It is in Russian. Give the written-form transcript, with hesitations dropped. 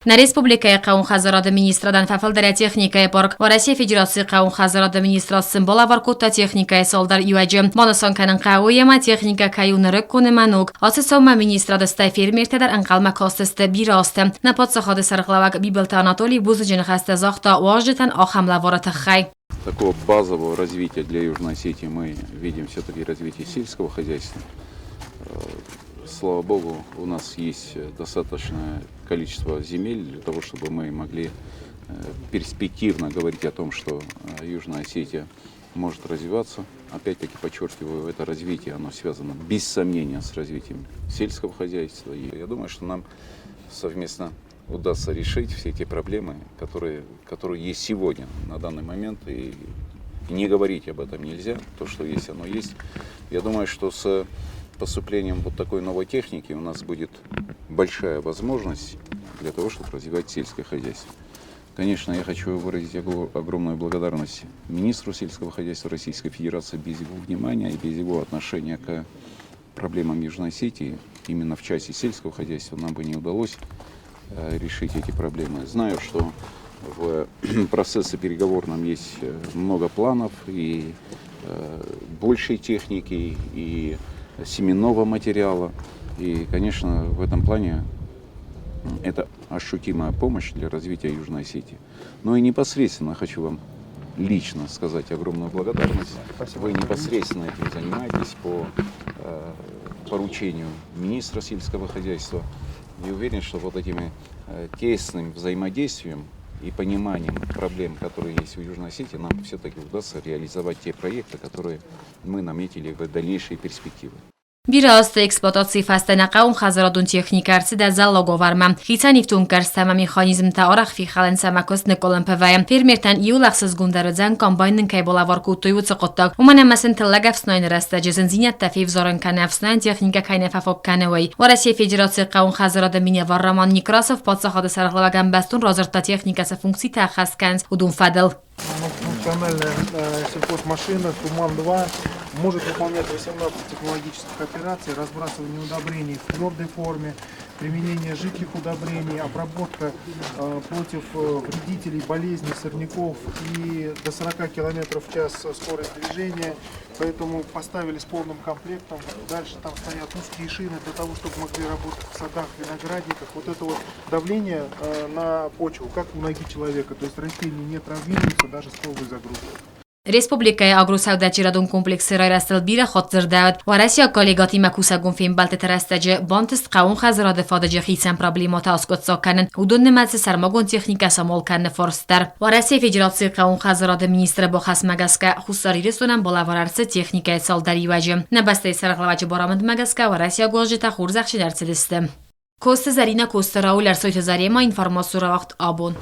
На Республикая Каун Хазарада министрадан фафалдаря техникая парк ва Россия Федерации Каун Хазарада министрасы Балаваркута техникая солдар юаджи. Моносон канан кауяма техника каюнырык кунеманук. Асысома министрада стай фермертедар анкалма костесте бирасты. На подсахады сарглавак Бибелта Анатолий Бузыджин хаста захта важдетан ахамлаварата хай. Такого базового развития для Южной Осетии мы видим все-таки развитие сельского хозяйства. Слава Богу, у нас есть достаточное количество земель для того, чтобы мы могли перспективно говорить о том, что Южная Осетия может развиваться. Опять-таки подчеркиваю, это развитие, оно связано без сомнения с развитием сельского хозяйства. И я думаю, что нам совместно удастся решить все эти проблемы, которые есть сегодня, на данный момент. И не говорить об этом нельзя, то, что есть, оно есть. Я думаю, что с поступлением вот такой новой техники у нас будет большая возможность для того, чтобы развивать сельское хозяйство. Конечно, я хочу выразить огромную благодарность министру сельского хозяйства Российской Федерации. Без его внимания и без его отношения к проблемам Южной Осетии, именно в части сельского хозяйства, нам бы не удалось решить эти проблемы. Знаю, что в процессе переговорном есть много планов и большей техники, и семенного материала. И, конечно, в этом плане это ощутимая помощь для развития Южной Осетии. Но и непосредственно хочу вам лично сказать огромную благодарность. Спасибо. Вы непосредственно этим занимаетесь по поручению министра сельского хозяйства. И уверен, что вот этим тесным взаимодействием и пониманием проблем, которые есть в Южной Осетии, нам все-таки удастся реализовать те проекты, которые мы наметили в дальнейшие перспективы. Birasta eksploatatsiya faslına Qaum Xazaradun texnikarsi da zallogo varma. Xitaniftun karstama mexanizm ta araq fi xalan samakos Nikolan Pavayam. Fermertan iulaxsız gundarıdzan kombaynin kaybola varkutuyu çıqıttaq. Umanamasin tillagafsnayn rasta jezin zinat tafif zoran kanafsnayn texnika kaynaf afokkanaway. Wa Rossiya Federatsiya Qaum Xazarada minya Varraman Nikrasov подсахады сарглаваган бастун розырта техникасы функций тахасканс удун фадл. Функциональная сельхозмашина Туман-2 может выполнять 18 технологических операций: разбрасывание удобрений в твердой форме, применение жидких удобрений, обработка против вредителей, болезней, сорняков и до 40 км в час скорость движения. Поэтому поставили с полным комплектом. Дальше там стоят узкие шины для того, чтобы могли работать в садах, виноградниках. Вот это вот давление на почву, как у ноги человека. То есть растения не травмируются даже с новой загрузкой. Республикая агросавдачирадун комплекси райрастил бира хотзырдавд. Ва Россия коллегати макусагун фимбалте терастаджи бонтист Qaum Xazarada fadaji xitsan проблемата аскотсоканын. Удун нематси сармагун техника самолканны форстар. Ва Россия Федерации Qaum Xazarada министра бохас магаска хусари ресторан балаварарсы техника салдари вajim. Набастай сарглавачи борамыд магаска ва Россия гожита хурзахши дарцелисти. Коста Зарина Коста Раулер Сойта Зарема информацию вақт абон.